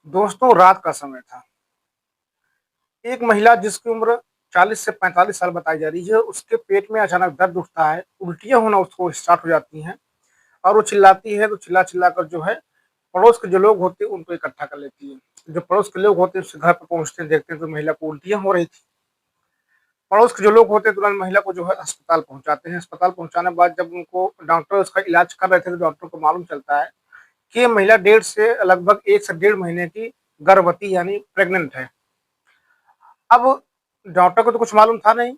दोस्तों, रात का समय था। एक महिला जिसकी उम्र 40 से 45 साल बताई जा रही है, उसके पेट में अचानक दर्द उठता है, उल्टियाँ होना उसको स्टार्ट हो जाती हैं और वो चिल्लाती है, तो चिल्ला-चिल्ला कर जो है पड़ोस के जो लोग होते हैं उनको इकट्ठा कर लेती है। जो पड़ोस के लोग होते हैं उसके घर पे पहुँचते हैं, देखते हैं तो महिला को उल्टियाँ हो रही थी। पड़ोस के जो लोग होते हैं तुरंत महिला को जो है अस्पताल पहुँचाते हैं। अस्पताल पहुँचाने के बाद जब उनको डॉक्टर उसका इलाज कर रहे थे, तो डॉक्टर को मालूम चलता है कि ये महिला डेढ़ से लगभग 1 से डेढ़ महीने की गर्भवती यानी प्रेग्नेंट है। अब डॉक्टर को तो कुछ मालूम था नहीं,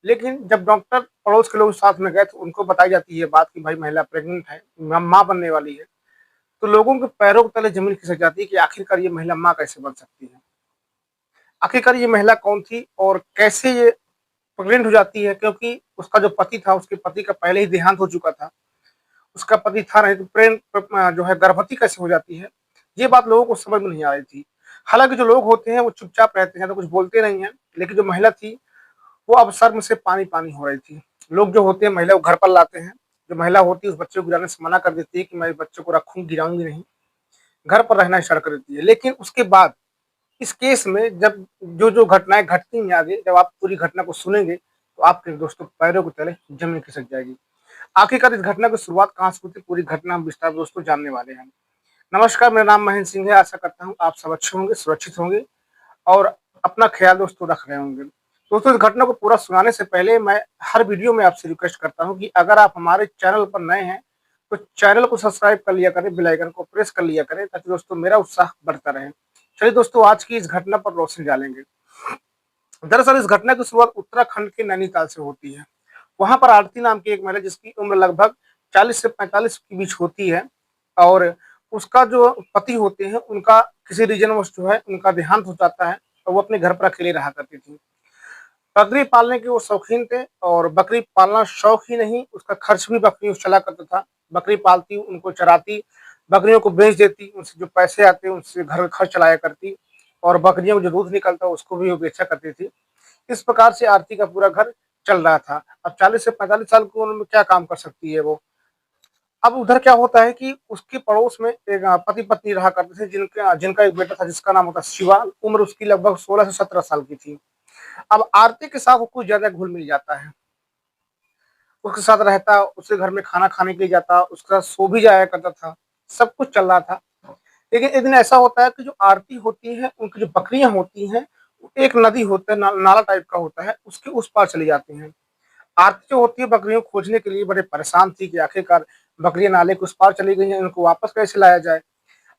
लेकिन जब डॉक्टर पड़ोस के लोग साथ में गए तो उनको बताई जाती है बात कि भाई महिला प्रेग्नेंट है, माँ बनने वाली है। तो लोगों के पैरों के तले ज़मीन खिसक जाती है कि आखिरकार ये महिला माँ कैसे बन सकती है? आखिरकार ये महिला कौन थी और कैसे ये प्रेग्नेंट हो जाती है? क्योंकि उसका जो पति था, उसके पति का पहले ही देहांत हो चुका था। उसका पति था नहीं तो जो है गर्भवती कैसे हो जाती है? ये बात लोगों को समझ में नहीं आ रही थी। हालाँकि जो लोग होते हैं वो चुपचाप रहते हैं, तो कुछ बोलते नहीं हैं, लेकिन जो महिला थी वो अब सर में से पानी-पानी हो रही थी। लोग जो होते हैं महिला को घर पर लाते हैं, जो महिला होती है उस बच्चे को गिराने से मना कर देती है कि मैं इस बच्चे को रखूँ, गिराऊँगी नहीं, घर पर रहना स्टार्ट कर देती है। लेकिन उसके बाद इस केस में जब जो-जो घटनाएँ घटती हैं आगे, जब आप पूरी घटना को सुनेंगे, तो आपके दोस्तों पैरों के तले ज़मीन खिसक जाएगी। आखिरकार इस घटना की शुरुआत कहाँ से हुई थी, पूरी घटना हम विस्तार दोस्तों जानने वाले हैं। नमस्कार, मेरा नाम महेंद्र सिंह है, आशा करता हूँ आप सब अच्छे होंगे, सुरक्षित होंगे और अपना ख्याल दोस्तों रख रहे होंगे। दोस्तों, इस घटना को पूरा सुनाने से पहले मैं हर वीडियो में आपसे रिक्वेस्ट करता हूँ कि अगर आप हमारे चैनल पर नए हैं, तो चैनल को सब्सक्राइब कर लिया करें, बेल आइकन को प्रेस कर लिया करें ताकि दोस्तों मेरा उत्साह बढ़ता रहे। चलिए दोस्तों, आज की इस घटना पर रोशनी डालेंगे। दरअसल इस घटना की शुरुआत उत्तराखंड के नैनीताल से होती है। वहाँ पर आरती नाम की एक महिला जिसकी उम्र लगभग 40 से 45 के बीच होती है और उसका जो पति होते हैं उनका किसी रीज़नवश जो है उनका देहांत हो जाता है और वो अपने घर पर अकेले रहा करती थी। बकरी पालने के वो शौकीन थे और बकरी पालना शौक ही नहीं, उसका खर्च भी बकरियों से चला करता था। बकरी पालती, उनको चराती, बकरियों को बेच देती, उनसे जो पैसे आते उनसे घर का खर्च चलाया करती और बकरियों को जो दूध निकलता उसको भी वो बेचा करती थी। इस प्रकार से आरती का पूरा घर चल रहा था। अब 40 से 45 साल की उम्र में क्या काम कर सकती है वो? अब उधर क्या होता है कि उसके पड़ोस में एक पति-पत्नी रहा करते थे जिनका जिनका एक बेटा था जिसका नाम होता शिवा, उम्र उसकी लगभग 16 से 17 साल की थी। अब आरती के साथ वो कुछ ज़्यादा घुल-मिल जाता है। उसके साथ रहता, उसके घर में खाना खाने के लिए जाता, उसके साथ सो भी जाया करता था, सब कुछ चल रहा था। लेकिन एक दिन ऐसा होता है कि जो आरती होती है, उनकी जो बकरियाँ होती हैं, एक नदी होता है, नाला टाइप का होता है, उसके उस पार चली जाती हैं। आरती जो होती है बकरियों को खोजने के लिए बड़े परेशान थी कि आखिरकार बकरियाँ नाले के उस पार चली गई हैं, इनको वापस कैसे लाया जाए?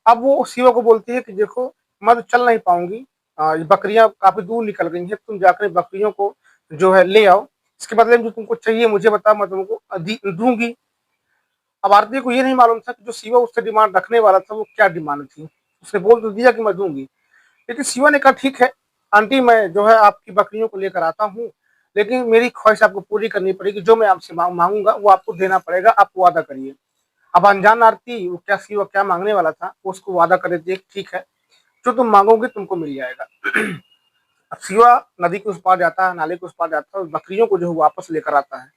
अब वो शिवा को बोलती है कि देखो, मैं तो चल नहीं पाऊँगी, ये बकरियाँ काफ़ी दूर निकल गई हैं, तुम जाकर बकरियों को जो है ले आओ, इसके बदले में जो तुमको चाहिए मुझे बताओ, मैं तुमको दूँगी। अब आरती को ये नहीं मालूम था कि जो शिवा उससे डिमांड रखने वाला था वो क्या डिमांड थी। उसने बोल तो दिया कि मैं दूँगी, लेकिन शिवा ने कहा ठीक है, आंटी मैं जो है आपकी बकरियों को लेकर आता हूँ, लेकिन मेरी ख्वाहिश आपको पूरी करनी पड़ेगी, जो मैं आपसे माँगूँगा वो आपको देना पड़ेगा, आप वादा करिए। अब अनजान आरती वो क्या शिवा क्या माँगने वाला था, वो उसको वादा कर देती है कि ठीक है, जो तुम माँगोगे तुमको मिल जाएगा। अब शिवा नदी के उस पार जाता है, नाले के उस पार जाता है और बकरियों को जो है वापस लेकर आता है।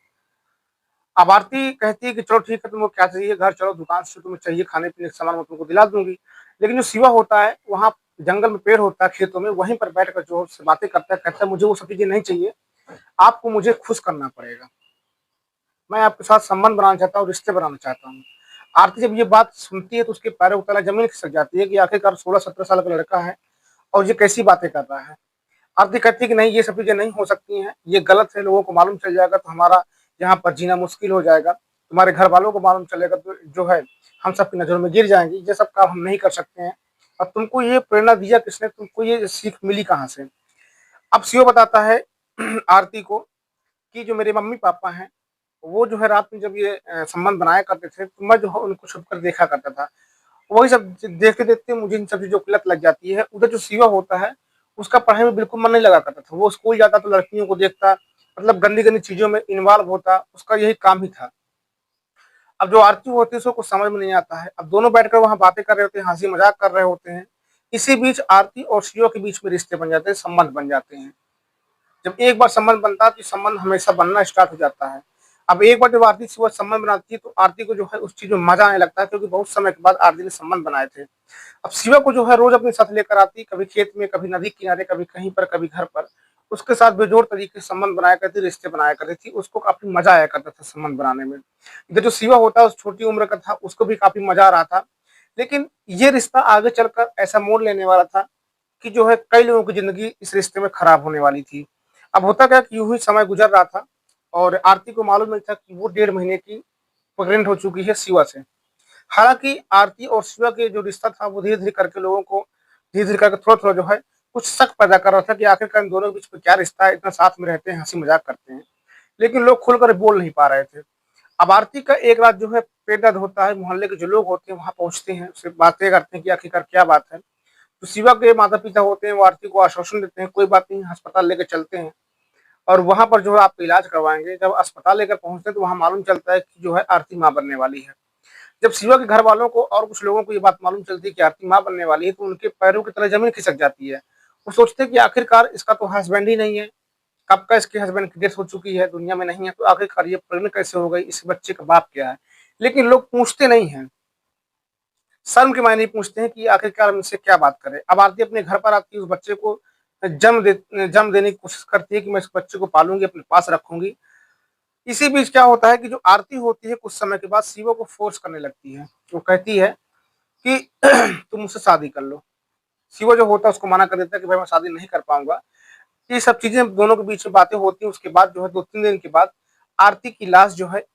अब आरती कहती है कि चलो ठीक है, तुमको क्या चाहिए, घर चलो, दुकान से तुम्हें चाहिए खाने-पीने का सामान मैं तुमको दिला दूँगी। लेकिन जो शिवा होता है, वहाँ जंगल में पेड़ होता है खेतों में, वहीं पर बैठकर जो है उससे बातें करता है, कहता है मुझे वो सब चीज़ें नहीं चाहिए, आपको मुझे खुश करना पड़ेगा। मैं आपके साथ संबंध बनाना चाहता हूँ, रिश्ते बनाना चाहता हूँ। आरती जब ये बात सुनती है तो उसके पैरों के तले ज़मीन खिसक जाती है कि आखिरकार 16-17 साल का लड़का है और ये कैसी बातें कर रहा है। आरती कहती है कि नहीं, ये सब चीज़ें नहीं हो सकती हैं, ये गलत है, लोगों को मालूम चल जाएगा तो हमारा यहाँ पर जीना मुश्किल हो जाएगा। तुम्हारे घर वालों को मालूम चलेगा तो जो है हम सबकी नज़रों में गिर जाएँगी, ये सब काम हम नहीं कर सकते हैं। और तुमको ये प्रेरणा दिया किसने? तुमको ये सीख मिली कहाँ से? अब शिव बताता है आरती को कि जो मेरे मम्मी-पापा हैं, वो जो है रात में जब ये संबंध बनाया करते थे, तो मैं जो है उनको छुपकर देखा करता था। वही सब देखते-देखते मुझे इन सब चीज़ों की लत लग जाती है। उधर जो शिवा होता है, उसका पढ़ाई में बिल्कुल मन नहीं लगा करता था। वो स्कूल जाता तो लड़कियों को देखता, मतलब गंदी-गंदी चीज़ों में इन्वॉल्व होता, उसका यही काम ही था। अब जो आरती होती है उसको कुछ समझ में नहीं आता है। अब दोनों बैठकर वहाँ बातें कर रहे होते हैं, हँसी-मज़ाक कर रहे होते हैं। इसी बीच आरती और शिवा के बीच में रिश्ते बन जाते हैं, संबंध बन जाते हैं। जब एक बार संबंध बनता है तो संबंध हमेशा बनना स्टार्ट हो जाता है। अब एक बार जब आरती शिवा संबंध बनाती है तो आरती को जो है उस चीज में मजा आने लगता है, क्योंकि बहुत समय के बाद आरती ने संबंध बनाए थे। अब शिवा को जो है रोज अपने साथ लेकर आती, कभी खेत में, कभी नदी किनारे, कभी कहीं पर, कभी घर पर। उसके साथ बेजोड़ तरीके से संबंध बनाया करती, रिश्ते बनाया करती थी। उसको काफी मजा आया करता था संबंध बनाने में। इधर जो शिवा होता है उस छोटी उम्र का था, उसको भी काफी मजा आ रहा था। लेकिन ये रिश्ता आगे चलकर ऐसा मोड़ लेने वाला था कि जो है कई लोगों की जिंदगी इस रिश्ते में खराब होने वाली थी। अब होता क्या कि यूं ही समय गुजर रहा था और आरती को मालूम नहीं था कि वो 1.5 महीने की प्रेग्नेंट हो चुकी है शिवा से। हालांकि आरती और शिवा के जो रिश्ता था वो धीरे धीरे करके लोगों को, धीरे धीरे करके थोड़ा थोड़ा जो है कुछ शक पैदा कर रहा था कि आखिरकार इन दोनों के बीच में क्या रिश्ता है, इतना साथ में रहते हैं, हंसी मजाक करते हैं, लेकिन लोग खुलकर बोल नहीं पा रहे थे। अब आरती का एक रात जो है पेट दर्द होता है, मोहल्ले के जो लोग होते हैं वहां पहुंचते हैं, उससे बातें करते हैं कि आखिरकार क्या बात है। तो शिवा के माता पिता होते हैं, वो आरती को आश्वासन देते हैं, कोई बात नहीं, अस्पताल लेकर चलते हैं और वहां पर जो है आपका इलाज करवाएंगे। जब अस्पताल लेकर पहुंचते हैं तो वहां मालूम चलता है कि जो है आरती माँ बनने वाली है। जब शिवा के घर वालों को और कुछ लोगों को ये बात मालूम चलती है कि आरती माँ बनने वाली है, तो उनके पैरों की तरह जमीन खिसक जाती है। वो सोचते हैं कि आखिरकार इसका तो हस्बैंड ही नहीं है, कब का इसके हस्बैंड की डेथ हो चुकी है, दुनिया में नहीं है, तो आखिरकार ये प्रेग्नेंट कैसे हो गई, इस बच्चे का बाप क्या है। लेकिन लोग पूछते नहीं हैं, शर्म के मायने पूछते हैं कि आखिरकार हम इससे क्या बात करें। अब आरती अपने घर पर आती है, उस बच्चे को जन्म देने की कोशिश करती है कि मैं इस बच्चे को पालूंगी, अपने पास रखूंगी। इसी बीच क्या होता है कि जो आरती होती है कुछ समय के बाद शिवा को फोर्स करने लगती है। वो कहती है कि तुम मुझसे शादी कर लो। शिवा जो होता है उसको मना कर देता है कि भाई मैं शादी नहीं कर पाऊंगा। ये सब चीजें दोनों के बीच में बातें होती हैं। उसके बाद जो है 2-3 दिन के बाद आरती की लाश जो है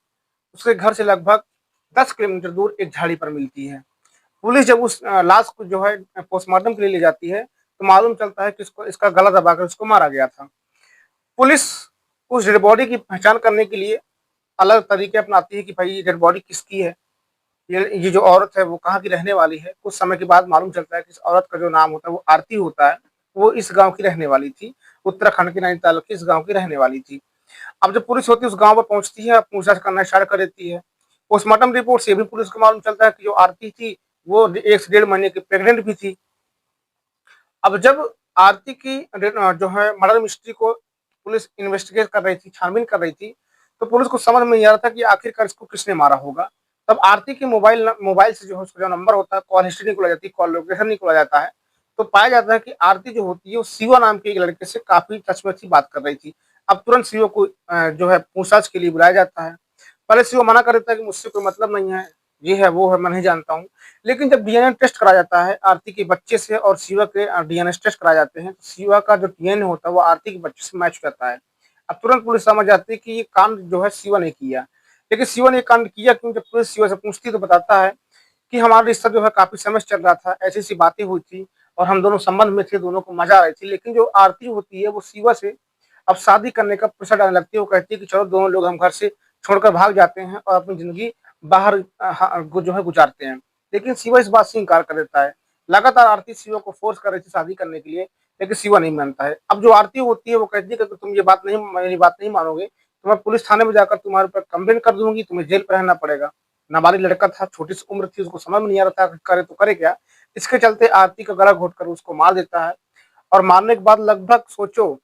उसके घर से लगभग 10 किलोमीटर दूर एक झाड़ी पर मिलती है। पुलिस जब उस लाश को जो है पोस्टमार्टम के लिए ले जाती है तो मालूम चलता है कि इसको, इसका गला दबाकर इसको मारा गया था। पुलिस उस डेड बॉडी की पहचान करने के लिए अलग तरीके अपनाती है कि भाई ये डेड बॉडी किसकी है, ये जो औरत है वो कहाँ की रहने वाली है। कुछ समय के बाद मालूम चलता है कि इस औरत का जो नाम होता है वो आरती होता है। वो इस गांव की रहने वाली थी, उत्तराखंड के नैनीताल की इस गांव की रहने वाली थी। अब जब पुलिस होती है उस गांव पर पहुंचती है, पूछताछ करना स्टार्ट कर देती है। पोस्टमार्टम रिपोर्ट से भी पुलिस को मालूम चलता है कि जो आरती थी वो 1 से 1.5 महीने की प्रेग्नेंट भी थी। अब जब आरती की जो है मर्डर मिस्ट्री को पुलिस इन्वेस्टिगेट कर रही थी, छानबीन कर रही थी, तो पुलिस को समझ में नहीं आ रहा था कि आखिरकार इसको किसने मारा होगा। तब आरती के मोबाइल से जो है उसका जो नंबर होता है, कॉल हिस्ट्री निकाला जाती है, कॉल लोकेशन निकाला जाता है। तो पाया जाता है कि आरती जो होती है वो शिवा नाम के एक लड़के से काफी टच में थी, बात कर रही थी। अब तुरंत शिवा को जो है पूछताछ के लिए बुलाया जाता है। पहले शिवा मना कर देता है कि मुझसे कोई मतलब नहीं है, ये है वो है, मैं नहीं जानता हूँ। लेकिन जब डीएनए टेस्ट कराया जाता है आरती के बच्चे से और शिवा के डीएनए टेस्ट कराए जाते हैं, तो शिवा का जो डीएनए होता है वो आरती के बच्चे से मैच हो जाता है। अब तुरंत पुलिस समझ जाती है कि ये कांड जो है शिवा ने किया। लेकिन शिवा ने कांड किया क्यों? जब पुलिस शिवा से पूछती तो बताता है कि हमारा रिश्ता जो है काफी समय से चल रहा था, ऐसी ऐसी बातें हुई थी और हम दोनों संबंध में थे, दोनों को मजा आ रही थी। लेकिन जो आरती होती है वो शिवा से अब शादी करने का प्रेशर डालने लगती है। वो कहती है कि चलो दोनों लोग हम घर से छोड़कर भाग जाते हैं और अपनी जिंदगी बाहर जो है गुजारते हैं। लेकिन शिवा इस बात से इनकार कर देता है। लगातार आरती शिवा को फोर्स कर रही थी शादी करने के लिए, लेकिन शिवा नहीं मानता है। अब जो आरती होती है वो कहती है कि तुम ये बात नहीं, मेरी बात नहीं मानोगे तो मैं पुलिस थाने में जाकर तुम्हारे ऊपर कंप्लेन कर दूंगी, तुम्हें जेल पर रहना पड़ेगा। नाबालिग लड़का था, छोटी सी उम्र थी, उसको समझ में नहीं आ रहा था करे तो करे क्या। इसके चलते आरती का गला घोट कर उसको मार देता है। और मारने के बाद लगभग सोचो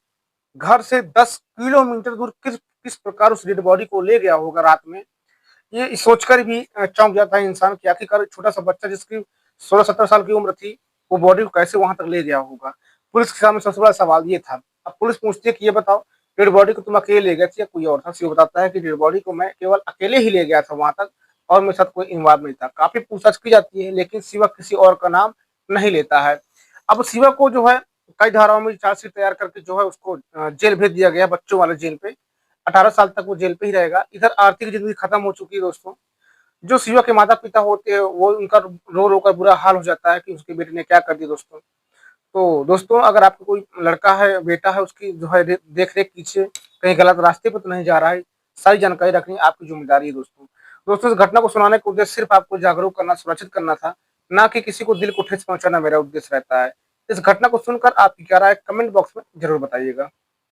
घर से 10 किलोमीटर दूर किस किस प्रकार उस डेड बॉडी को ले गया होगा रात में। ये सोचकर भी चौंक जाता है इंसान कि आखिरकार छोटा सा बच्चा जिसकी 16-17 साल की उम्र थी वो बॉडी को कैसे वहां तक ले गया होगा। पुलिस के सामने सबसे बड़ा सवाल ये था। अब पुलिस पूछती है कि ये बताओ डेड बॉडी को तुम अकेले ले गए थे या कोई और था? शिव बताता है कि डेड बॉडी को मैं केवल अकेले ही ले गया था वहां तक और मेरे साथ कोई इन्वॉल्व नहीं था। काफी पूछताछ की जाती है लेकिन शिवा किसी और का नाम नहीं लेता है। अब शिवा को जो है कई धाराओं में चार्जशीट तैयार करके जो है उसको जेल भेज दिया गया, बच्चों वाले जेल पे। 18 साल तक वो जेल पे ही रहेगा। इधर आर्थिक जिंदगी खत्म हो चुकी है दोस्तों। जो शिवा के माता पिता होते हैं वो उनका रो रो कर बुरा हाल हो जाता है कि उसके बेटे ने क्या कर दिया दोस्तों। तो दोस्तों अगर आपको कोई लड़का है, बेटा है, उसकी जो है देख रेख कीजिए, कहीं गलत रास्ते पर तो नहीं जा रहा है। सारी जानकारी रखनी आपकी जिम्मेदारी है दोस्तों। दोस्तों इस घटना को सुनाने का उद्देश्य सिर्फ आपको जागरूक करना, सुरक्षित करना था, ना कि किसी को दिल को ठेस पहुंचाना मेरा उद्देश्य रहता है। इस घटना को सुनकर आपकी क्या राय कमेंट बॉक्स में जरूर बताइएगा।